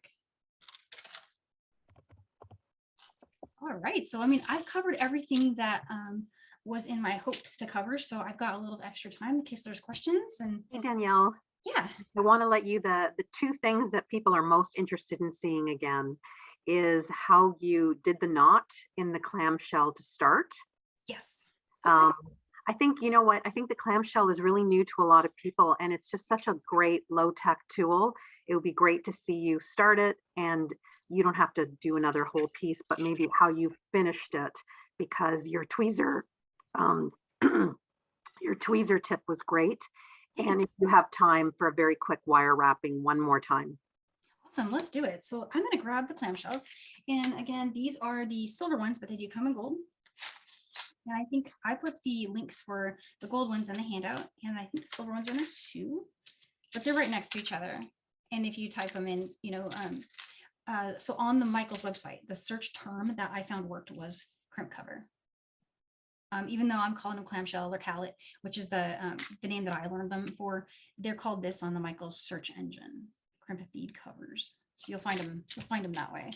All right, so I mean, I've covered everything that was in my hopes to cover, so I've got a little extra time in case there's questions. And hey, Danielle. Yeah. I want to let you, the two things that people are most interested in seeing again is how you did the knot in the clamshell to start. Yes. I think, you know what, I think the clamshell is really new to a lot of people, and it's just such a great low-tech tool. It would be great to see you start it, and you don't have to do another whole piece, but maybe how you finished it, because your tweezer, your tweezer tip was great. And if you have time for a very quick wire wrapping one more time. Awesome, let's do it. So I'm going to grab the clamshells, and again, these are the silver ones, but they do come in gold. And I think I put the links for the gold ones in the handout, and I think the silver ones are in there too, but they're right next to each other. And if you type them in, you know, so on the Michael's website, the search term that I found worked was crimp cover. Even though I'm calling them clamshell or callet, which is the name that I learned them for, they're called this on the Michael's search engine, crimp bead covers. So you'll find them that way.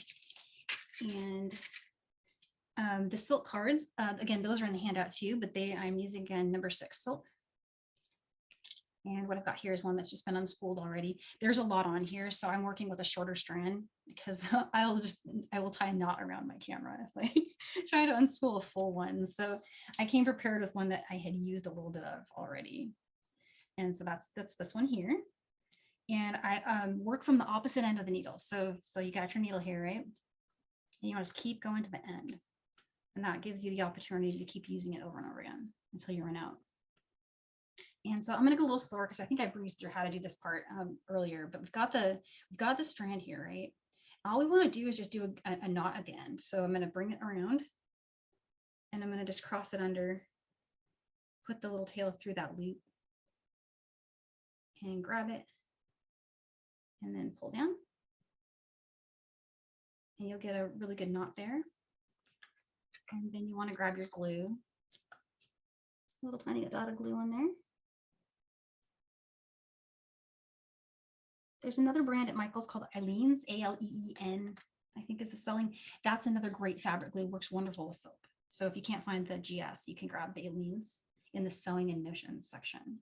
And the silk cards, again, those are in the handout too, but I'm using again number 6 silk. And what I've got here is one that's just been unspooled already. There's a lot on here, so I'm working with a shorter strand because I will tie a knot around my camera if I try to unspool a full one. So I came prepared with one that I had used a little bit of already. And so that's this one here. And I work from the opposite end of the needle. So you got your needle here, right? And you want to just keep going to the end. And that gives you the opportunity to keep using it over and over again until you run out. And so I'm going to go a little slower because I think I breezed through how to do this part earlier, but we've got the strand here, right? All we want to do is just do a knot at the end. So I'm going to bring it around, and I'm going to just cross it under, put the little tail through that loop, and grab it, and then pull down. And you'll get a really good knot there. And then you want to grab your glue, a little tiny dot of glue on there. There's another brand at Michael's called Aleen's, A-L-E-E-N, I think is the spelling. That's another great fabric glue, works wonderful with soap. So if you can't find the GS, you can grab the Aleen's in the sewing and notion section.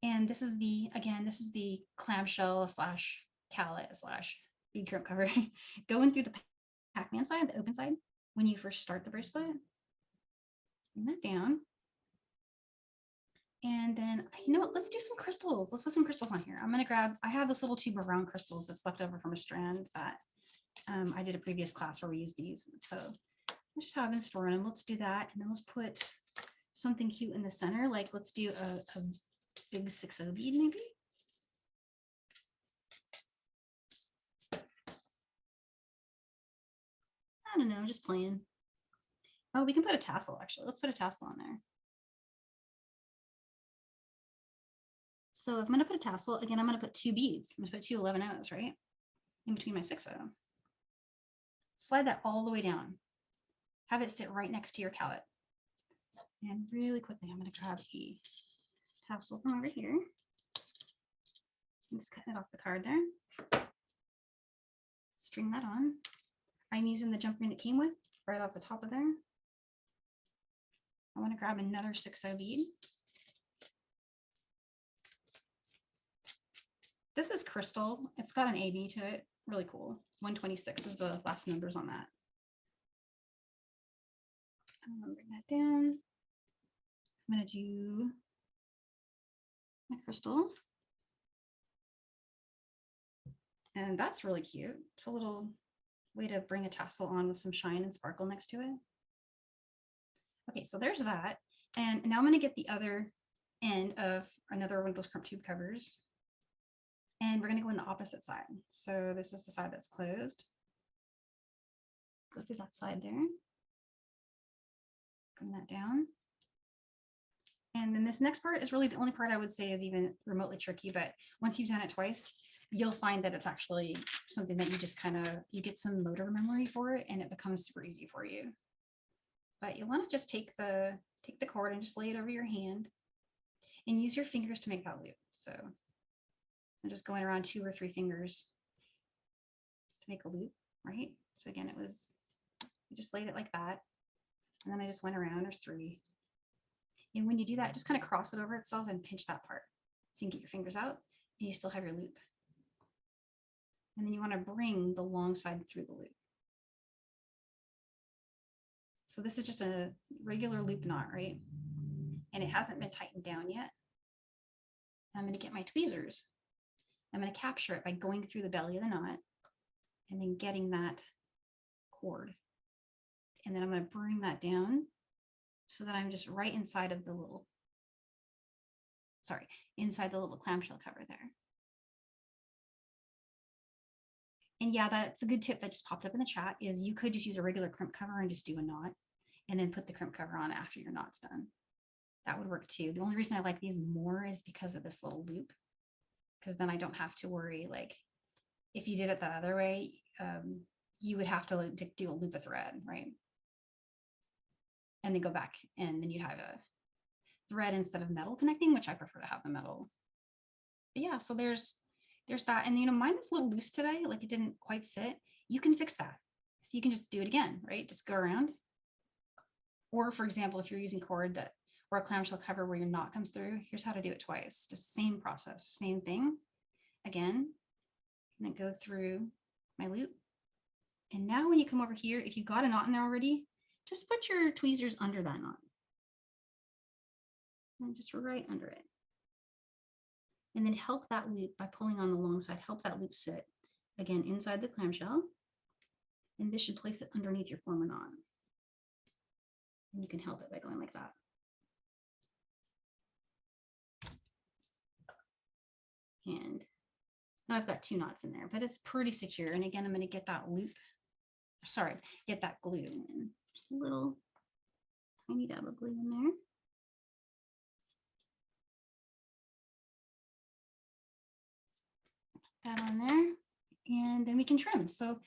And this is the clamshell slash callet slash bead crimp cover going through the Pac-Man side, the open side, when you first start the bracelet. Bring that down. And then, you know what, let's do some crystals. Let's put some crystals on here. I have this little tube of round crystals that's left over from a strand that I did a previous class where we used these. So let's just have them storing them. Let's do that. And then let's put something cute in the center. Like let's do a big 6.0 bead maybe. I don't know, just playing. Oh, we can put a tassel actually. Let's put a tassel on there. So if I'm going to put a tassel, again, I'm going to put 2 beads. I'm going to put 2 11-0s, right? In between my 6.0. Slide that all the way down. Have it sit right next to your callet. And really quickly, I'm going to grab a tassel from over here. I'm just cutting it off the card there. String that on. I'm using the jump ring it came with right off the top of there. I want to grab another 6.0 bead. This is crystal. It's got an AB to it. Really cool. 126 is the last numbers on that. I'm going to bring that down. I'm going to do my crystal. And that's really cute. It's a little way to bring a tassel on with some shine and sparkle next to it. Okay, so there's that. And now I'm going to get the other end of another one of those crimp tube covers. And we're going to go in the opposite side. So this is the side that's closed. Go through that side there. Bring that down. And then this next part is really the only part I would say is even remotely tricky, but once you've done it twice, you'll find that it's actually something that you just kind of, you get some motor memory for it and it becomes super easy for you. But you want to just take the cord and just lay it over your hand and use your fingers to make that loop. So I'm just going around 2 or 3 fingers to make a loop, right? So again, I just laid it like that. And then I just went around, there's 3. And when you do that, just kind of cross it over itself and pinch that part. So you can get your fingers out and you still have your loop. And then you want to bring the long side through the loop. So this is just a regular loop knot, right? And it hasn't been tightened down yet. I'm going to get my tweezers. I'm going to capture it by going through the belly of the knot and then getting that cord. And then I'm going to bring that down so that I'm just right inside of the little, inside the little clamshell cover there. And yeah, that's a good tip that just popped up in the chat is you could just use a regular crimp cover and just do a knot and then put the crimp cover on after your knot's done. That would work too. The only reason I like these more is because of this little loop, because then I don't have to worry, like if you did it the other way, you would have to do a loop of thread, right? And then go back and then you'd have a thread instead of metal connecting, which I prefer to have the metal. But yeah, so there's that. And you know, mine is a little loose today, like it didn't quite sit. You can fix that. So you can just do it again, right? Just go around. Or for example, if you're using cord that or a clamshell cover where your knot comes through, here's how to do it twice. Just same process, same thing. Again, and then go through my loop. And now when you come over here, if you've got a knot in there already, just put your tweezers under that knot. And just right under it. And then help that loop by pulling on the long side, help that loop sit, again, inside the clamshell. And this should place it underneath your former knot. And you can help it by going like that. And now I've got 2 knots in there, but it's pretty secure. And again, I'm going to get that loop, get that glue in. Just a little tiny dab of glue in there. That on there, and then we can trim. So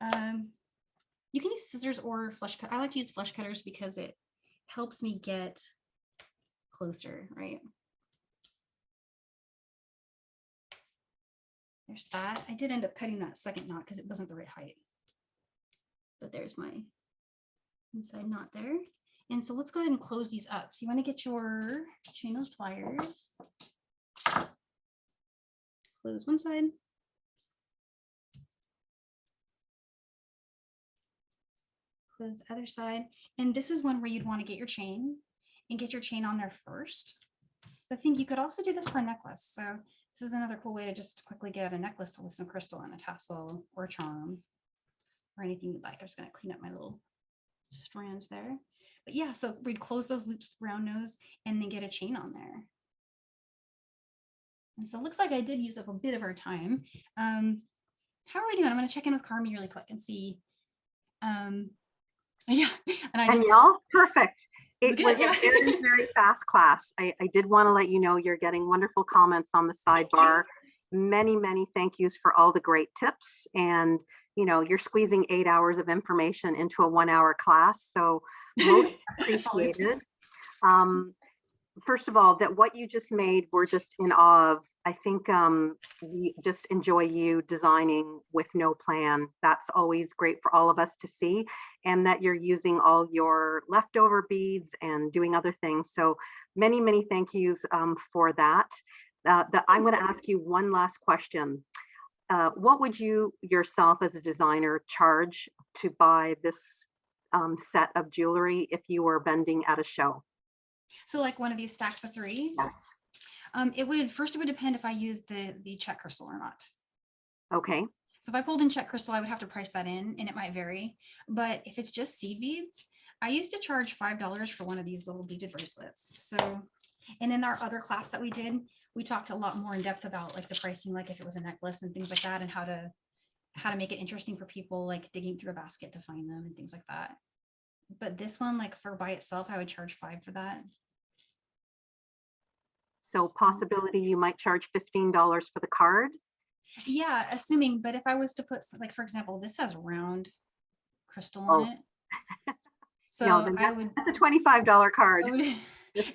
you can use scissors or flush cut. I like to use flush cutters because it helps me get closer, right? There's that. I did end up cutting that second knot because it wasn't the right height. But there's my inside knot there. And so let's go ahead and close these up. So you want to get your chain nose pliers. Close one side. Close the other side. And this is one where you'd want to get your chain and get your chain on there first. But I think you could also do this for a necklace. So this is another cool way to just quickly get a necklace with some crystal and a tassel or a charm or anything you'd like. I'm just going to clean up my little strands there. But yeah, so we'd close those loops round nose and then get a chain on there. And so it looks like I did use up a bit of our time. How are we doing? I'm going to check in with Carmi really quick and see. Yeah, and y'all, perfect. It was yeah. a very, very fast class. I did want to let you know you're getting wonderful comments on the sidebar. Many, many thank yous for all the great tips. And, you know, you're squeezing 8 hours of information into a 1-hour class. So most appreciated. First of all, that what you just made, we're just in awe of. I think we just enjoy you designing with no plan. That's always great for all of us to see, and that you're using all your leftover beads and doing other things. So many, many thank yous for that. I'm going to ask you one last question. What would you yourself as a designer charge to buy this set of jewelry if you were vending at a show? So like one of these stacks of 3? Yes. It would depend if I used the Czech crystal or not. Okay. So if I pulled in Czech crystal, I would have to price that in and it might vary. But if it's just seed beads, I used to charge $5 for one of these little beaded bracelets. So And in our other class that we did, we talked a lot more in depth about like the pricing, like if it was a necklace and things like that, and how to make it interesting for people, like digging through a basket to find them and things like that. But this one, like for by itself, I would charge $5 for that. So possibility you might charge $15 for the card. Yeah, assuming, but if I was to put, like, for example, this has round crystal on it. So No, then I would, that's a $25 card.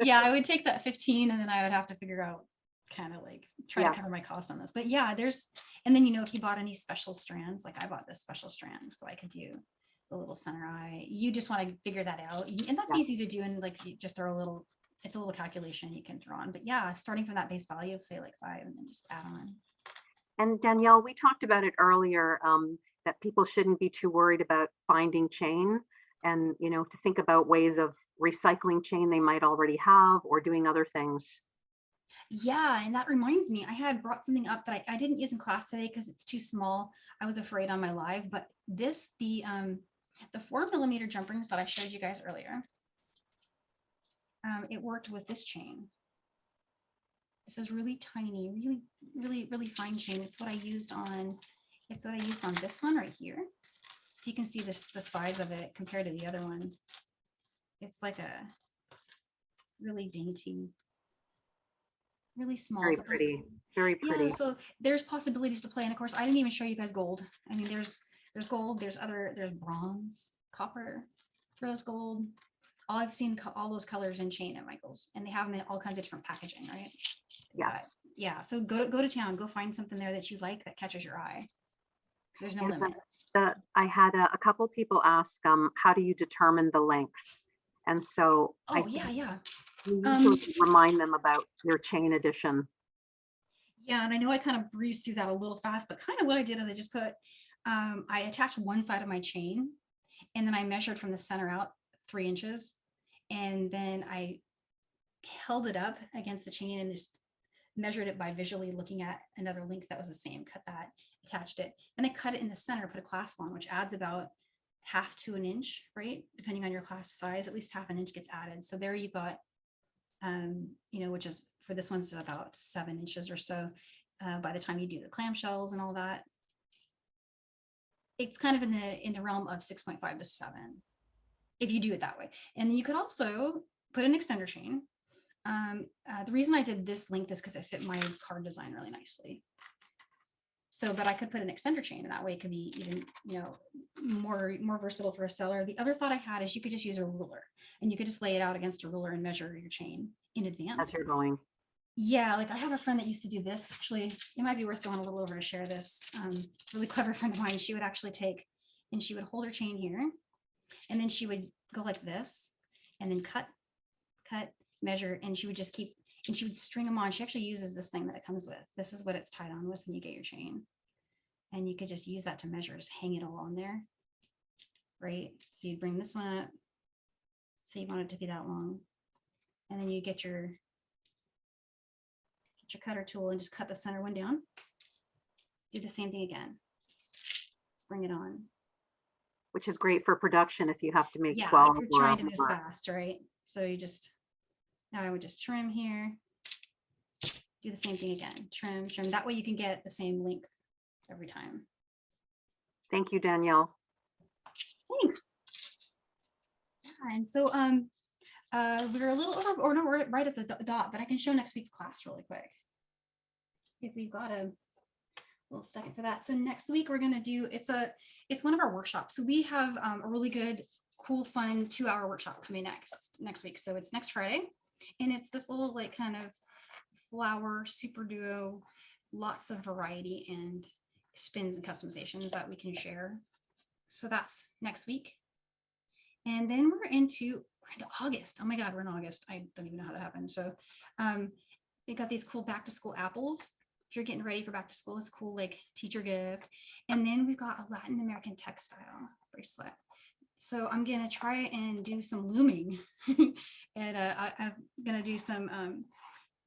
yeah, I would take that 15 and then I would have to figure out kind of like try Yeah. to cover my cost on this. But yeah, and then, you know, if you bought any special strands, like I bought this special strand, so I could do the little center eye. You just want to figure that out. And that's Yeah. easy to do. And like, you just throw it's a little calculation you can throw on. But yeah, starting from that base value of say like 5 and then just add on. And Danielle, we talked about it earlier, that people shouldn't be too worried about finding chain, and, you know, to think about ways of recycling chain they might already have or doing other things. Yeah, and that reminds me, I had brought something up that I didn't use in class today because it's too small. I was afraid on my live, but the 4mm jump rings that I showed you guys earlier, it worked with this chain. This is really tiny, really fine chain. It's what I used on this one right here. So you can see the size of it compared to the other one. It's like a really dainty, really small. Very pretty, very pretty. Yeah, so there's possibilities to play. And of course, I didn't even show you guys gold. I mean, there's gold, there's bronze, copper, rose gold. I've seen all those colors in chain at Michael's, and they have them in all kinds of different packaging, right? Yes. Yeah, so go to town, go find something there that you like that catches your eye. There's no limit. I had a couple people ask, how do you determine the length? And so yeah. You need to remind them about your chain addition. Yeah, and I know I kind of breezed through that a little fast, but kind of what I did is I just put, I attached one side of my chain, and then I measured from the center out 3 inches, and then I held it up against the chain and just measured it by visually looking at another length that was the same, cut that, attached it. Then I cut it in the center, put a clasp on, which adds about 1/2 to 1 inch, right? Depending on your clasp size, at least 1/2 inch gets added. So there you got, you know, which is for this one's about 7 inches or so. By the time you do the clamshells and all that, it's kind of in the realm of 6.5 to 7, if you do it that way. And then you could also put an extender chain. The reason I did this length is because it fit my card design really nicely. So, but I could put an extender chain, and that way it could be even, you know, more versatile for a seller. The other thought I had is you could just use a ruler, and you could just lay it out against a ruler and measure your chain in advance. As you're going. Yeah, like I have a friend that used to do this. Actually, it might be worth going a little over to share this. Really clever friend of mine. She would actually take, and she would hold her chain here, and then she would go like this, and then cut, measure, and she would just keep, and she would string them on. She actually uses this thing that it comes with. This is what it's tied on with when you get your chain. And you could just use that to measure, just hang it all on there, right? So you bring this one up, say you want it to be that long, and then you get your cutter tool and just cut the center one down. Do the same thing again. Let's bring it on. Which is great for production if you have to make 12. Yeah, if you're trying to move fast, right? So you just, now I would just trim here. Do the same thing again, trim. That way you can get the same length every time. Thank you, Danielle. Thanks. Yeah, and so we're a little over, or no, we're right at the dot, but I can show next week's class really quick if we've got a little second for that. So next week we're gonna do, it's one of our workshops. So we have a really good, cool, fun 2-hour workshop coming next week. So it's next Friday, and it's this little like kind of flower super duo, lots of variety and spins and customizations that we can share. So that's next week. And then we're into August. Oh my God, we're in August. I don't even know how that happened. So we got these cool back to school apples. If you're getting ready for back to school, it's a cool like teacher gift. And then we've got a Latin American textile bracelet. So I'm gonna try and do some looming. And I'm gonna do some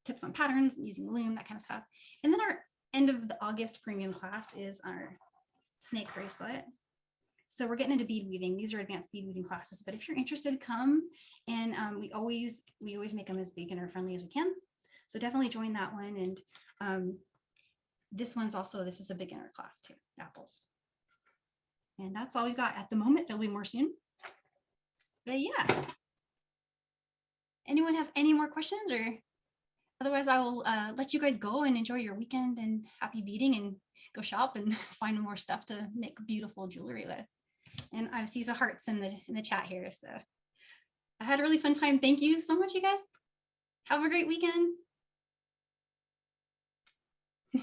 tips on patterns using loom, that kind of stuff. And then our end of the August premium class is our snake bracelet. So we're getting into bead weaving. These are advanced bead weaving classes, but if you're interested, come. And we always make them as beginner friendly as we can. So definitely join that one. And this is a beginner class too, apples. And that's all we've got at the moment. There'll be more soon. But yeah. Anyone have any more questions, or otherwise I will let you guys go and enjoy your weekend and happy beading and go shop and find more stuff to make beautiful jewelry with. And I see some hearts in the chat here. So I had a really fun time. Thank you so much, you guys. Have a great weekend.